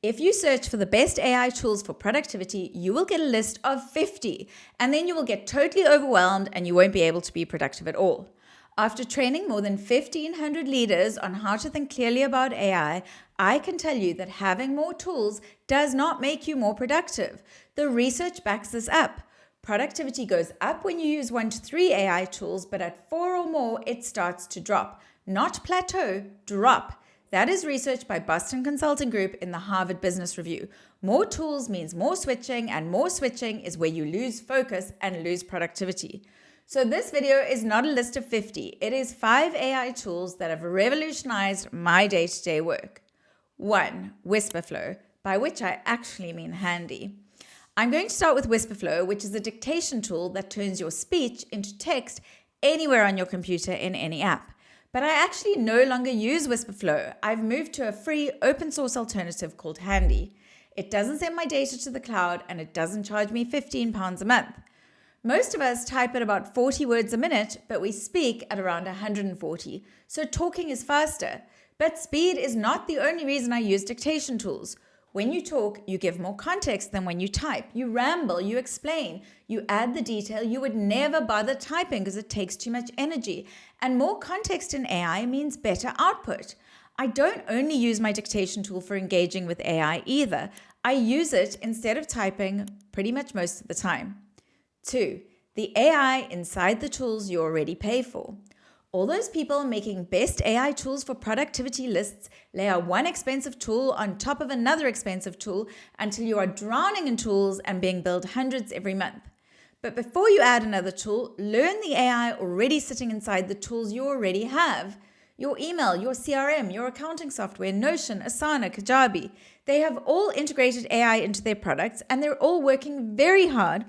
If you search for the best AI tools for productivity, you will get a list of 50, and then you will get totally overwhelmed and you won't be able to be productive at all. After training more than 1,500 leaders on how to think clearly about AI, I can tell you that having more tools does not make you more productive. The research backs this up. Productivity goes up when you use 1 to 3 AI tools, but at 4 or more, it starts to drop. Not plateau, drop. That is research by Boston Consulting Group in the Harvard Business Review. More tools means more switching, and more switching is where you lose focus and lose productivity. So this video is not a list of 50. It is 5 AI tools that have revolutionized my day-to-day work. 1. Whisperflow, by which I actually mean Handy. I'm going to start with Whisperflow, which is a dictation tool that turns your speech into text anywhere on your computer in any app. But I actually no longer use Whisperflow. I've moved to a free open source alternative called Handy. It doesn't send my data to the cloud and it doesn't charge me £15 a month. Most of us type at about 40 words a minute, but we speak at around 140. So talking is faster. But speed is not the only reason I use dictation tools. When you talk, you give more context than when you type. You ramble, you explain, you add the detail you would never bother typing because it takes too much energy. And more context in AI means better output. I don't only use my dictation tool for engaging with AI either. I use it instead of typing pretty much most of the time. 2. The AI inside the tools you already pay for. All those people making best AI tools for productivity lists layer one expensive tool on top of another expensive tool until you are drowning in tools and being billed hundreds every month. But before you add another tool, learn the AI already sitting inside the tools you already have. Your email, your CRM, your accounting software, Notion, Asana, Kajabi. They have all integrated AI into their products and they're all working very hard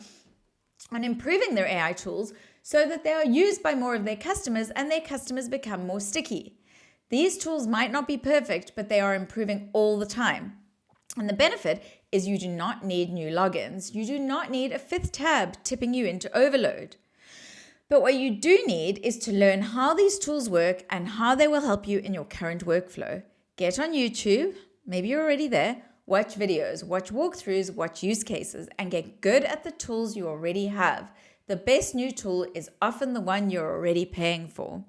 on improving their AI tools so that they are used by more of their customers and their customers become more sticky. These tools might not be perfect, but they are improving all the time. And the benefit is you do not need new logins. You do not need a 5th tab tipping you into overload. But what you do need is to learn how these tools work and how they will help you in your current workflow. Get on YouTube, maybe you're already there, watch videos, watch walkthroughs, watch use cases, and get good at the tools you already have. The best new tool is often the one you're already paying for.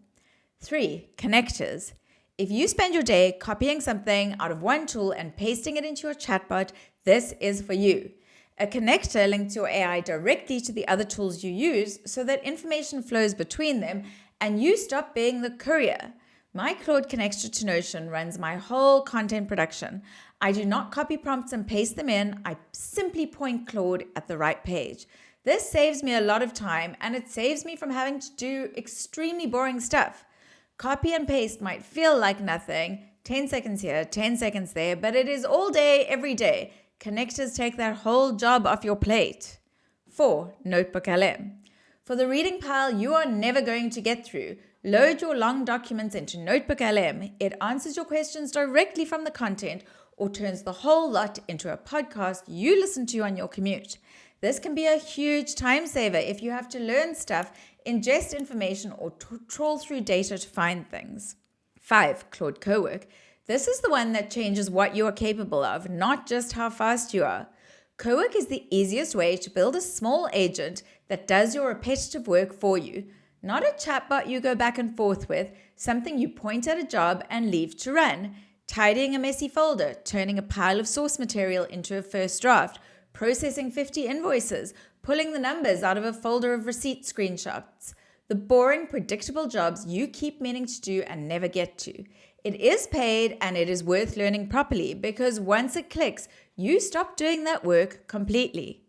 3. Connectors. If you spend your day copying something out of one tool and pasting it into your chatbot, this is for you. A connector links your AI directly to the other tools you use so that information flows between them and you stop being the courier. My Claude connector to Notion runs my whole content production. I do not copy prompts and paste them in. I simply point Claude at the right page. This saves me a lot of time and it saves me from having to do extremely boring stuff. Copy and paste might feel like nothing, 10 seconds here, 10 seconds there, but it is all day, every day. Connectors take that whole job off your plate. 4. Notebook LM. For the reading pile you are never going to get through, load your long documents into Notebook LM. It answers your questions directly from the content or turns the whole lot into a podcast you listen to on your commute. This can be a huge time saver if you have to learn stuff, ingest information, or trawl through data to find things. 5. Claude Cowork. This is the one that changes what you are capable of, not just how fast you are. Cowork is the easiest way to build a small agent that does your repetitive work for you. Not a chatbot you go back and forth with, something you point at a job and leave to run. Tidying a messy folder, turning a pile of source material into a first draft, processing 50 invoices, pulling the numbers out of a folder of receipt screenshots. The boring, predictable jobs you keep meaning to do and never get to. It is paid and it is worth learning properly because once it clicks, you stop doing that work completely.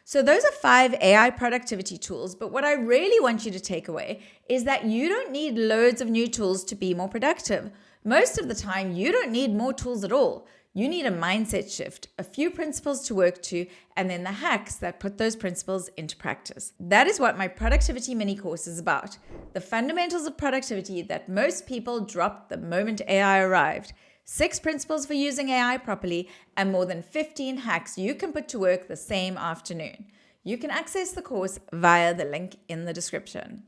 So those are 5 AI productivity tools, but what I really want you to take away is that you don't need loads of new tools to be more productive. Most of the time, you don't need more tools at all. You need a mindset shift, a few principles to work to, and then the hacks that put those principles into practice. That is what my productivity mini course is about. The fundamentals of productivity that most people dropped the moment AI arrived. 6 principles for using AI properly, and more than 15 hacks you can put to work the same afternoon. You can access the course via the link in the description.